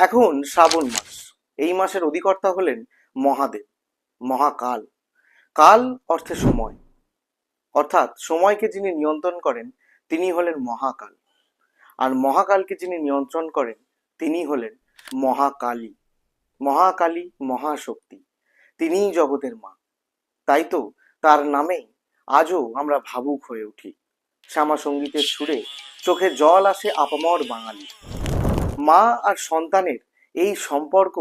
এখন শ্রাবণ মাস। এই মাসের অধিকর্তা হলেন মহাদেব, মহাকাল। কাল অর্থে সময়, অর্থাৎ সময়কে যিনি নিয়ন্ত্রণ করেন তিনি হলেন মহাকাল। আর মহাকালকে যিনি নিয়ন্ত্রণ করেন তিনি হলেন মহাকালী। মহাকালী মহাশক্তি, তিনিই জগতের মা। তাই তো তার নামেই আজও আমরা ভাবুক হয়ে উঠি। শ্যামা সঙ্গীতের সুরে চোখে জল আসে আপামর বাঙালি। মা আর সন্তানের এই সম্পর্ক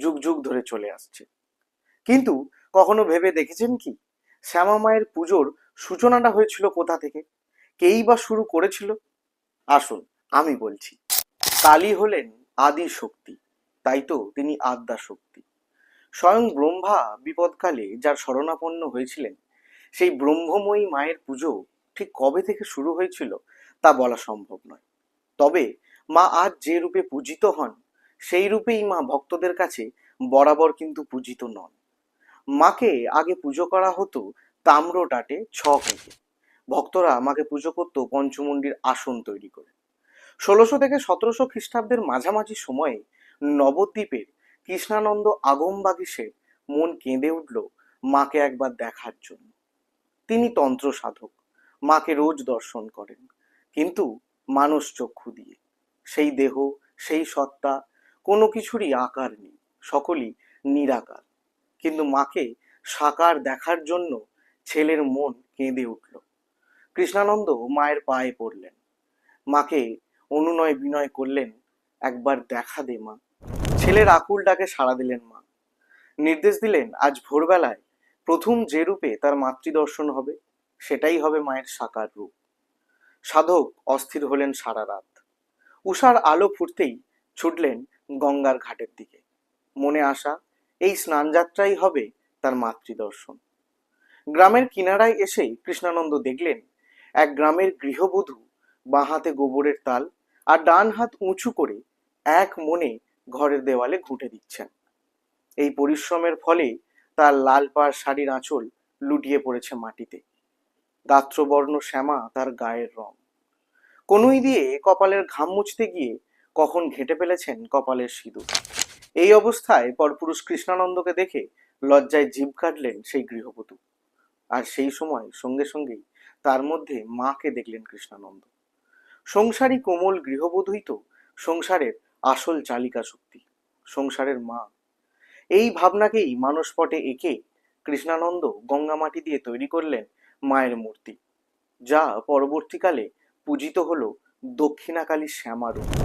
যুগ যুগ ধরে চলে আসছে। কিন্তু কখনো ভেবে দেখেছেন কি, শ্যামা মায়ের পুজোর সূচনাটা হয়েছিল কোথা থেকে? কেই বা শুরু করেছিল? আসুন আমি বলছি। কালী হলেন আদি শক্তি, তাই তো তিনি আদ্যা শক্তি। স্বয়ং ব্রহ্মা বিপদকালে যার শরণাপন্ন হয়েছিলেন, সেই ব্রহ্মময়ী মায়ের পুজো ঠিক কবে থেকে শুরু হয়েছিল তা বলা সম্ভব নয়। তবে মা আজ যে রূপে পূজিত হন, সেই রূপেই মা ভক্তদের কাছে বরাবর কিন্তু পূজিত নন। মাকে আগে পুজো করা হতো তাম্র টাটে ছক এঁকে। ভক্তরা মাকে পুজো করত পঞ্চমুণ্ডির আসন তৈরি করে। ১৬০০ থেকে ১৭০০ খ্রিস্টাব্দের মাঝামাঝি সময়ে নবদ্বীপের কৃষ্ণানন্দ আগমবাগীশের মন কেঁদে উঠল মাকে একবার দেখার জন্য। তিনি তন্ত্র সাধক, মাকে রোজ দর্শন করেন, কিন্তু মানস চক্ষু দিয়ে। সেই দেহ, সেই সত্তা, কোনো কিছুরই আকার নেই, সকলই নিরাকার। কিন্তু মাকে সাকার দেখার জন্য ছেলের মন কেঁদে উঠল। কৃষ্ণানন্দ মায়ের পায়ে পড়লেন, মাকে অনুনয় বিনয় করলেন, একবার দেখা দে মা। ছেলের আকুল ডাকে সাড়া দিলেন মা। নির্দেশ দিলেন আজ ভোরবেলায় প্রথম যে রূপে তার মাতৃদর্শন হবে, সেটাই হবে মায়ের সাকার রূপ। সাধক অস্থির হলেন সারা রাত। উষার আলো ফুটতেই ছুটলেন গঙ্গার ঘাটের দিকে। মনে আশা, এই স্নানযাত্রাই হবে তার মাতৃদর্শন। গ্রামের কিনারায় এসেই কৃষ্ণানন্দ দেখলেন এক গ্রামের গৃহবধূ বাঁ হাতে গোবরের তাল আর ডান হাত উঁচু করে এক মনে ঘরের দেওয়ালে ঘুঁটে দিচ্ছেন। এই পরিশ্রমের ফলে তার লাল পাড় শাড়ির আঁচল লুটিয়ে পড়েছে মাটিতে। গাত্রবর্ণ শ্যামা তার গায়ের রং। কনুই দিয়ে কপালের ঘাম মুছতে গিয়ে কখন ঘেঁটে ফেলেছেন কপালের সিঁদুর। এই অবস্থায় পরপুরুষ কৃষ্ণানন্দকে দেখে লজ্জায় জিভ কাটলেন সেই গৃহবধূ। আর সেই সময় সঙ্গে সঙ্গেই তার মধ্যে মাকে দেখলেন কৃষ্ণানন্দ। সংসারী কোমল গৃহবধূই তো সংসারের আসল চালিকা শক্তি, সংসারের মা। এই ভাবনাকেই মানসপটে এঁকে কৃষ্ণানন্দ গঙ্গা মাটি দিয়ে তৈরি করলেন মায়ের মূর্তি, যা পরবর্তীকালে পূজিত হলো দক্ষিণাকালী শ্যামা রূপে।